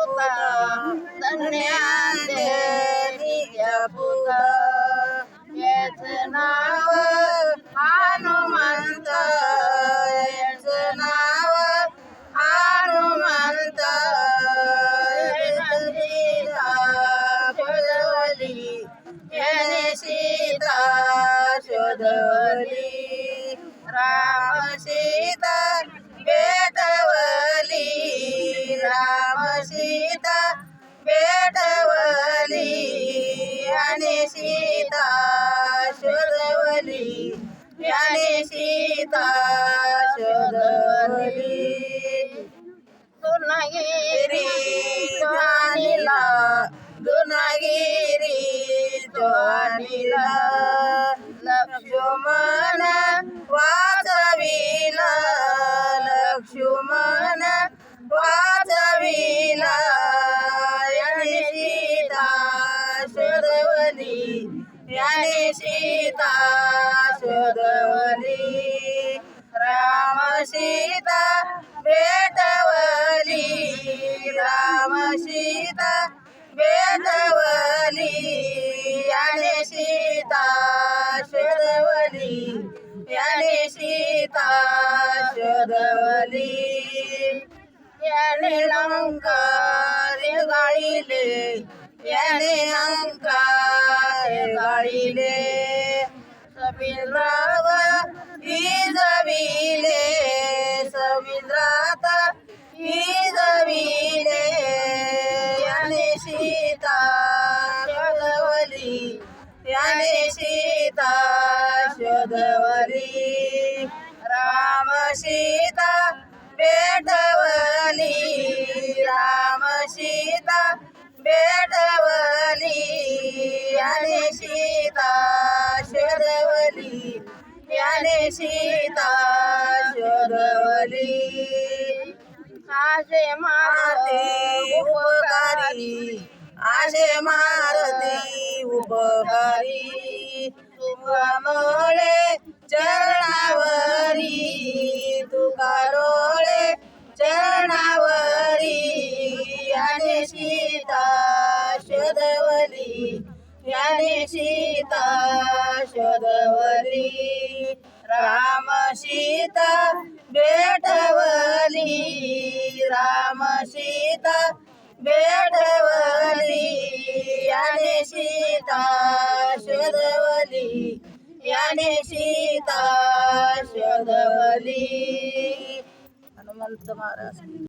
पुता धन्यांजलीच्या पुता याच नाव हनुमंत याच नाव हनुमंत सीता शोधवली याने सीता शोधवली राम सीता भेटवली राम सीता भेटवली आणि सीता शोधवली याने सीता शोधवली दुनागिरी ज्वानीला दुनागिरी ज्वानीला लक्ष्मण वाचविला लक्ष्मण वाचविला याने सीता शोधवली याने सीता शोधवली राम सीता भेटवली राम सीता भेटवली याने सीता शोधवली याने सीता शोधवली याने लंकार गाळिले याने अंकार गाळिले समुद्रावर विजविले समुद्रात विजविले याने सीता शोधवली याने सीता शोधवली राम सीता भेटवली राम सीता भेटवली याने सीता शोधवली याने सीता शोधवली आशे मारती उपकारी आशे मारती उपकारी तुकामुळे चरणावरी तुकारोळे चरणावरी याने सीता शोधवली याने सीता शोधवली राम सीता भेटवली राम सीता भेटवली याने सीता शोधवली याने सीता शोधवली हनुमंत महाराज